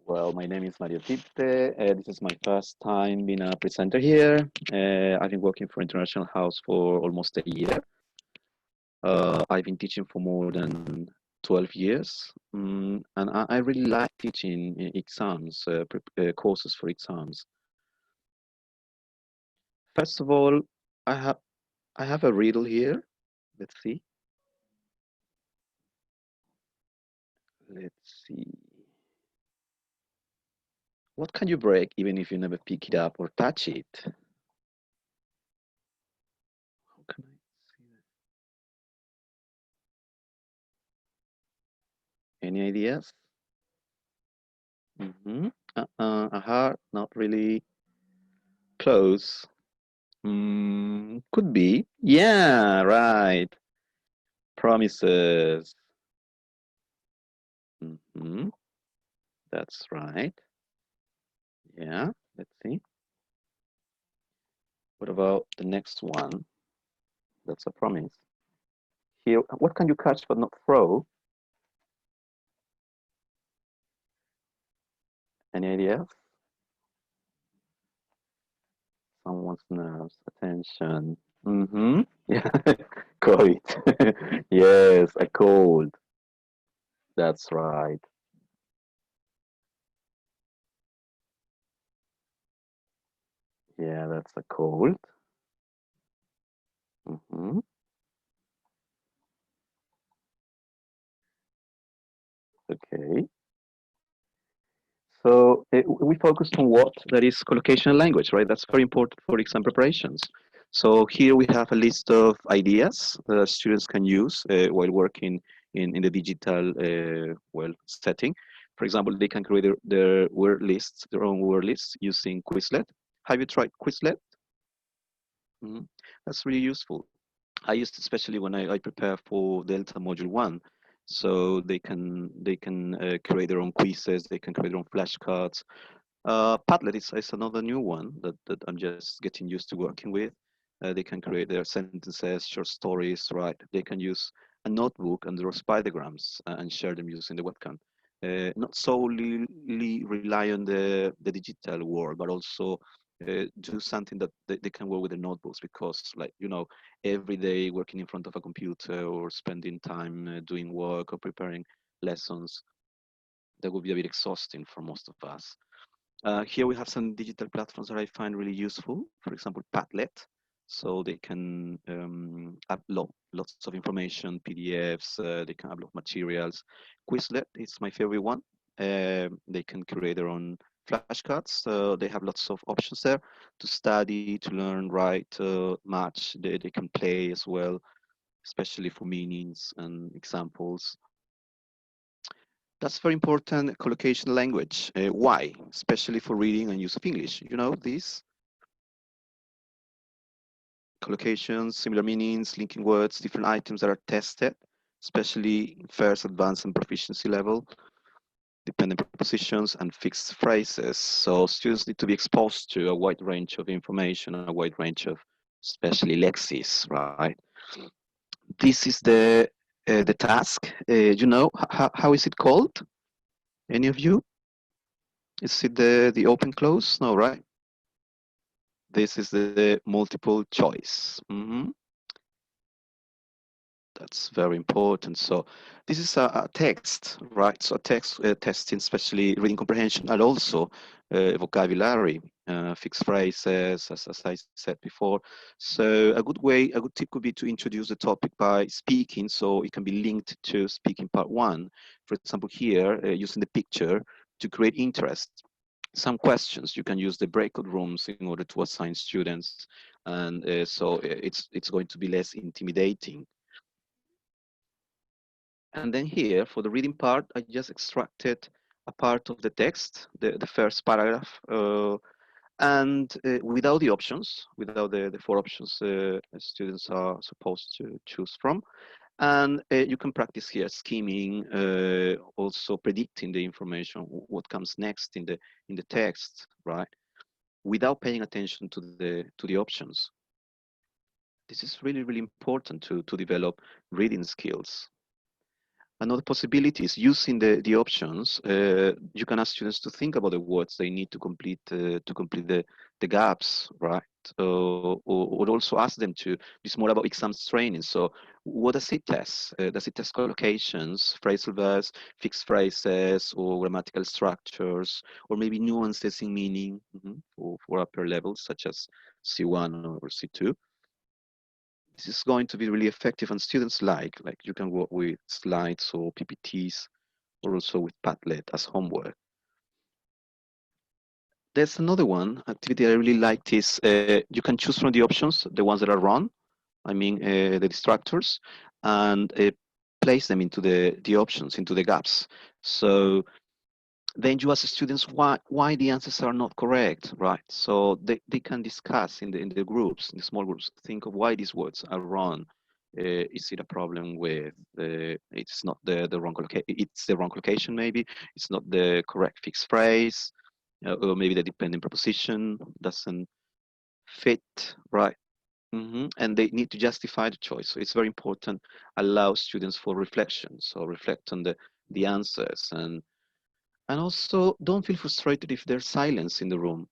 Well, my name is Mario Tipte. This is my first time being a presenter here. I've been working for International House for almost a year. I've been teaching for more than 12 years, and I really like teaching exams, courses for exams. First of all, I have I have a riddle here. Let's see. Let's see. What can you break even if you never pick it up or touch it? How can I see that? Any ideas? A heart, not really close. Could be. Yeah, right. Promises. hmm That's right. Yeah, let's see. What about the next one? That's a promise. Here, what can you catch but not throw? Any ideas? Someone's nerves, attention. Yeah, cold. Yes, a cold. That's right. Yeah, that's a cold. hmm Okay. So we focused on what? That is collocation and language, right? That's very important for exam preparations. So here we have a list of ideas that students can use while working in the digital setting. For example, they can create their word lists, their own word lists using Quizlet. Have you tried Quizlet? Mhm. That's really useful. I used especially when I prepare for Delta Module 1. So they can create their own quizzes, they can create their own flashcards. Padlet is another new one that I'm just getting used to working with. They can create their sentences, short stories, right? They can use a notebook and draw spidergrams and share them using the webcam. Not solely rely on the digital world, but also do something that they can work with the notebooks because, like, every day working in front of a computer or spending time doing work or preparing lessons, that would be a bit exhausting for most of us. Here we have some digital platforms that I find really useful. For example, Padlet. So they can upload lots of information, PDFs, they can upload materials. Quizlet is my favorite one. They can create their own flashcards. So they have lots of options there to study, to learn, write, match. They can play as well, especially for meanings and examples. That's very important collocation language. Why? Especially for reading and use of English. These collocations, similar meanings, linking words, different items that are tested, especially in first, advanced, and proficiency level, dependent prepositions, and fixed phrases. So students need to be exposed to a wide range of information, a wide range of especially lexis, right? This is the task. How is it called? Any of you? Is it the open close? No, right? This is the multiple choice. That's very important. So this is a text, right? So a text testing, especially reading comprehension and also vocabulary, fixed phrases, as I said before. So a good tip could be to introduce the topic by speaking, so it can be linked to speaking part one. For example, here, using the picture to create interest. Some questions you can use the breakout rooms in order to assign students, and so it's going to be less intimidating. And then here for the reading part, I just extracted a part of the text, the first paragraph, and without the options, without the four options students are supposed to choose from. And you can practice here skimming, also predicting the information, what comes next in the text, right? Without paying attention to the options. This is really, really important to develop reading skills. Another possibility is using the options. You can ask students to think about the words they need to complete the gaps, right? Or also ask them to do more about exams training. So, what does it test? Does it test collocations, phrasal verbs, fixed phrases, or grammatical structures, or maybe nuances in meaning for upper levels such as C1 or C2? This is going to be really effective and students like you can work with slides or PPTs or also with Padlet as homework. There's another one activity I really liked is you can choose from the options, the ones that are wrong, I mean the distractors, and place them into the options, into the gaps. So then you ask students why the answers are not correct, right? So they can discuss in the groups, in the small groups, think of why these words are wrong. Is it a problem with it's not the wrong location, it's the wrong location maybe, it's not the correct fixed phrase, or maybe the dependent preposition doesn't fit, right? And they need to justify the choice. So it's very important, allow students for reflection, so reflect on the answers, and also, don't feel frustrated if there's silence in the room.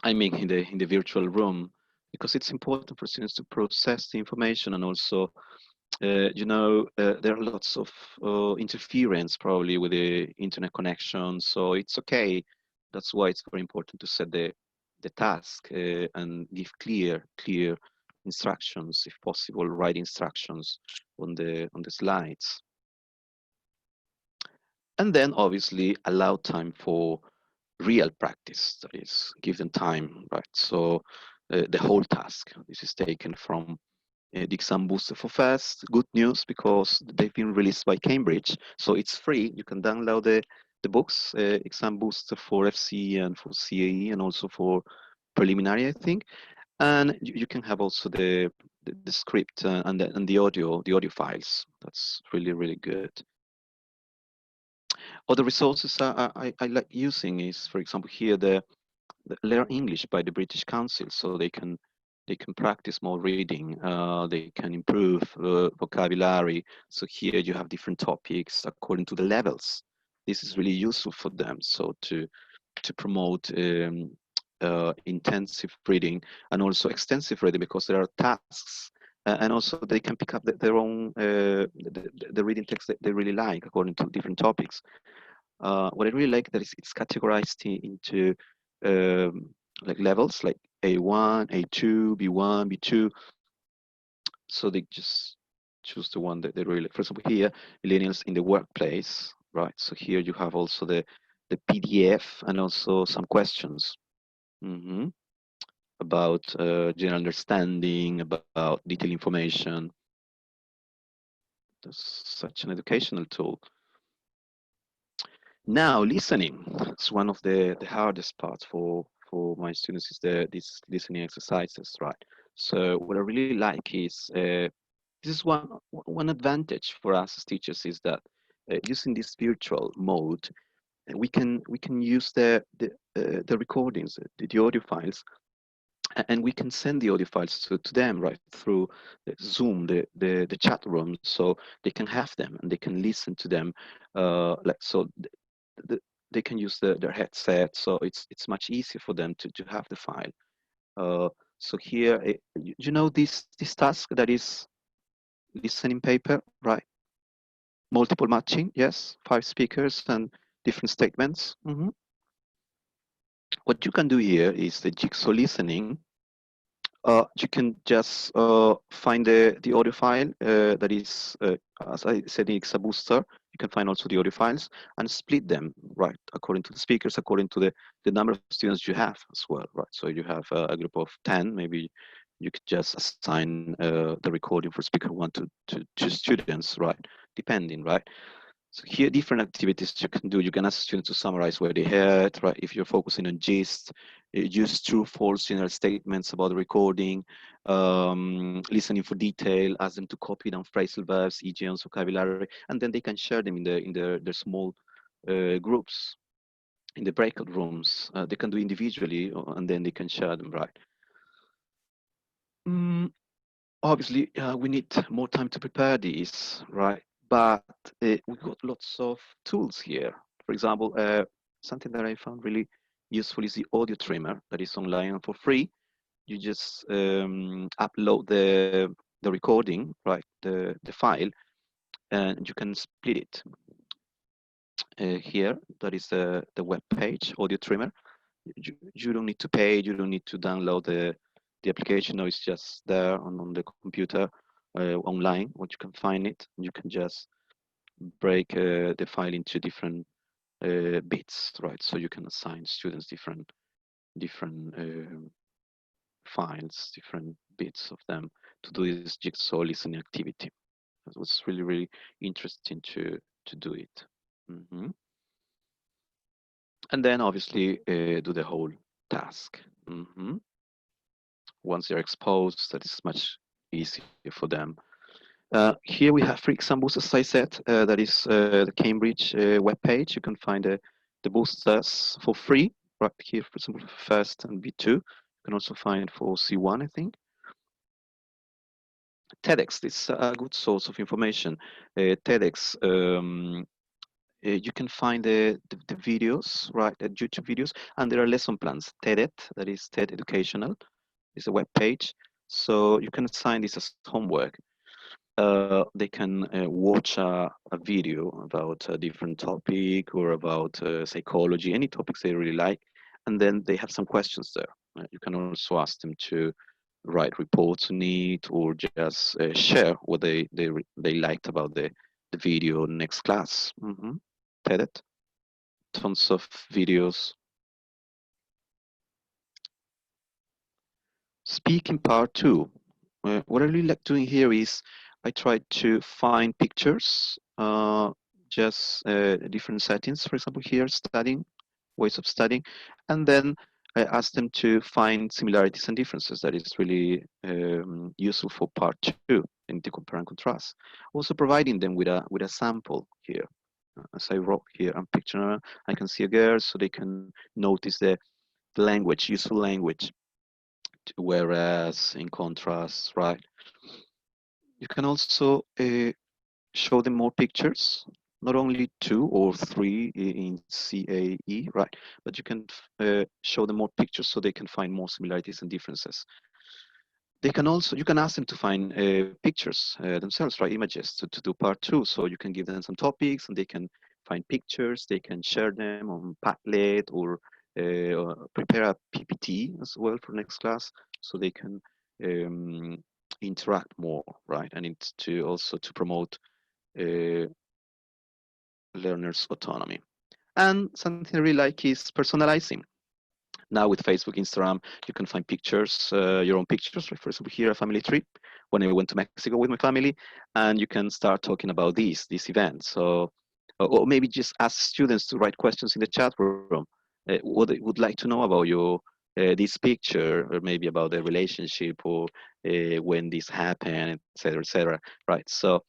I mean, in the virtual room, because it's important for students to process the information, and also, there are lots of interference probably with the internet connection. So it's okay. That's why it's very important to set the task and give clear instructions, if possible, write instructions on the slides. And then obviously allow time for real practice, that is, give them time, right? So the whole task, this is taken from the exam booster for fast. Good news, because they've been released by Cambridge, so it's free. You can download the books, exam booster for FCE and for CAE, and also for preliminary, I think. And you can have also the script and the audio files. That's really good. Other resources I like using is, for example, here the Learn English by the British Council, so they can practice more reading. They can improve vocabulary. So here you have different topics according to the levels. This is really useful for them. So to promote intensive reading and also extensive reading, because there are tasks. And also they can pick up their own the reading text that they really like according to different topics. What I really like that is it's categorized into like levels, like A1, A2, B1, B2. So they just choose the one that they really like. For example, here, millennials in the workplace, right? So here you have also the PDF and also some questions hmm about general understanding, about detailed information. That's such an educational tool. Now, listening. It's one of the hardest parts for my students is these listening exercises, right? So what I really like is this is one advantage for us as teachers is that using this virtual mode, we can use the recordings, the audio files, and we can send the audio files to them right through the Zoom, the chat room, so they can have them and they can listen to them, like so the, they can use their headset, so it's much easier for them to have the file. So here, you know this task that is listening paper, right? Multiple matching, yes, 5 speakers and different statements. What you can do here is the jigsaw listening. You can just find the audio file that is, as I said, in Exa Booster. You can find also the audio files and split them, right, according to the speakers, according to the number of students you have as well, right? So you have a group of 10, maybe you could just assign the recording for speaker 1 to students, right? Depending, right? So here, different activities you can do. You can ask students to summarize what they heard, right? If you're focusing on gist, use true, false general statements about the recording, listening for detail, ask them to copy down phrasal verbs, idioms, vocabulary, and then they can share them in their small groups, in the breakout rooms. They can do individually, and then they can share them, right? Mm, Obviously, we need more time to prepare these, right? but we got lots of tools here. For example, something that I found really useful is the audio trimmer that is online and for free. You just upload the recording, right, the file, and you can split it here. That is the web page, audio trimmer. You don't need to pay, you don't need to download the application. No, it's just there on the computer online, what you can find it. You can just break the file into different bits, right? So you can assign students different files, different bits of them to do this jigsaw listening activity. It was really interesting to do it. Hmm. And then obviously do the whole task. Hmm. Once they're exposed, that is much easier for them. Here we have free exam boosters, as I said, that is the Cambridge web page. You can find the boosters for free right here, for example, for first and B2. You can also find for C1, I think. TEDx is a good source of information. TEDx, you can find the videos, right, the YouTube videos, and there are lesson plans. TEDet, that is TED Educational, is a web page. So you can assign this as homework. They can watch a video about a different topic or about psychology, any topics they really like, and then they have some questions there. You can also ask them to write reports on it or just share what they liked about the video next class. TED, tons of videos. Speaking part two. What I really like doing here is I try to find pictures, just different settings, for example, here studying, ways of studying, and then I ask them to find similarities and differences. That is really useful for part two in the compare and contrast. Also providing them with a sample here. As I wrote here, I'm picturing, I can see a girl, so they can notice the language, useful language. Whereas in contrast, right, you can also show them more pictures, not only two or three in CAE, right, but you can show them more pictures so they can find more similarities and differences. They can also, you can ask them to find pictures themselves, right, images to do part two. So you can give them some topics and they can find pictures, they can share them on Padlet or prepare a PPT as well for next class so they can um, interact more, right? And it's to also to promote uh, learners' autonomy. And something I really like is personalizing. Now with Facebook, Instagram, you can find pictures, your own pictures. For example, here a family trip when I went to Mexico with my family, and you can start talking about this event. So, or maybe just ask students to write questions in the chat room. What they would like to know about your this picture, or maybe about the relationship, or when this happened, etc., etc. Right. So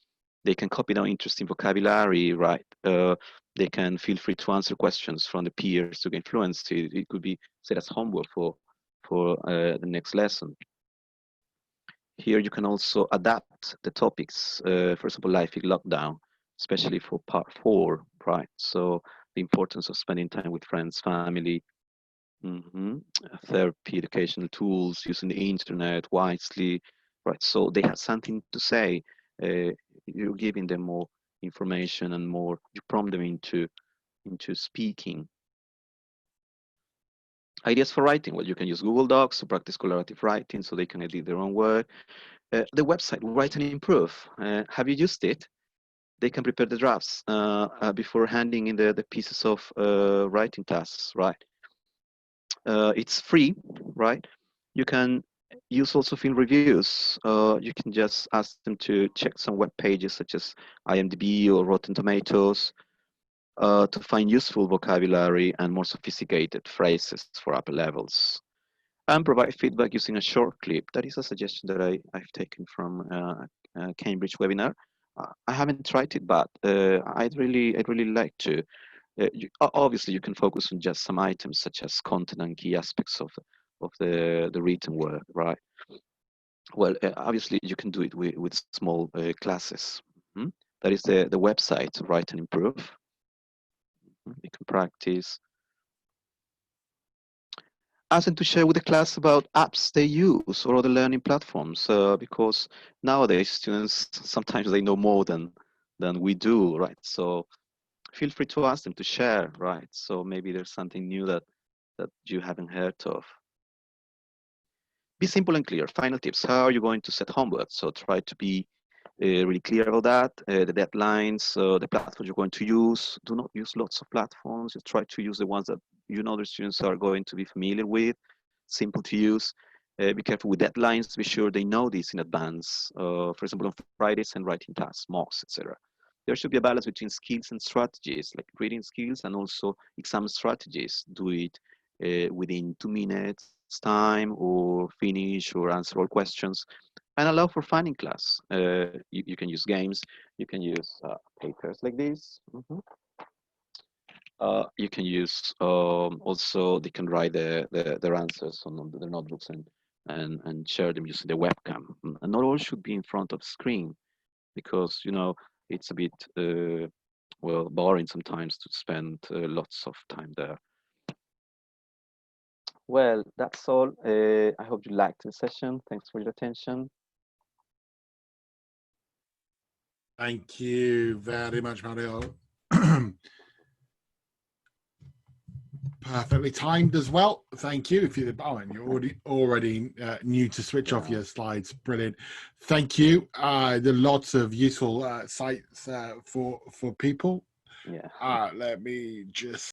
they can copy down interesting vocabulary, right? They can feel free to answer questions from the peers to gain fluency. It could be set as homework for the next lesson. Here you can also adapt the topics. For example, life in lockdown, especially for part four, right? So the importance of spending time with friends, family, therapy, educational tools, using the internet wisely, right? So they have something to say. Uh, you're giving them more information and more. You prompt them into speaking. Ideas for writing. Well, you can use Google Docs to practice collaborative writing, so they can edit their own work. The website Write and Improve. Have you used it? They can prepare the drafts before handing in the pieces of writing tasks, right? It's free, right? You can use also film reviews. You can just ask them to check some web pages such as IMDb or Rotten Tomatoes to find useful vocabulary and more sophisticated phrases for upper levels. And provide feedback using a short clip. That is a suggestion that I've taken from a Cambridge webinar. I haven't tried it, but I'd really like to. Obviously, you can focus on just some items such as content and key aspects of the written work, right? Well, obviously, you can do it with small classes. That is the website, Write and Improve. You can practice. Ask them to share with the class about apps they use or other learning platforms, because nowadays students, sometimes they know more than we do, right? So feel free to ask them to share, right? So maybe there's something new that you haven't heard of. Be simple and clear. Final tips. How are you going to set homework? So try to be really clear about that. The deadlines, the platforms you're going to use. Do not use lots of platforms. Just try to use the ones that you know the students are going to be familiar with, simple to use. Be careful with deadlines. Be sure they know this in advance. For example, on Fridays and writing tasks, mocks, etc. There should be a balance between skills and strategies, like reading skills and also exam strategies. Do it within 2 minutes time, or finish or answer all questions, and allow for fun in class. You can use games, you can use papers like this. You can use also they can write their answers on their notebooks and share them using the webcam. And not all should be in front of the screen, because it's a bit well, boring sometimes to spend lots of time there. Well, that's all. I hope you liked the session. Thanks for your attention. Thank you very much, Mario. Perfectly timed as well. Thank you. If you're and you're already new to switch off your slides, brilliant. Thank you. There are lots of useful sites for people. Yeah. Let me just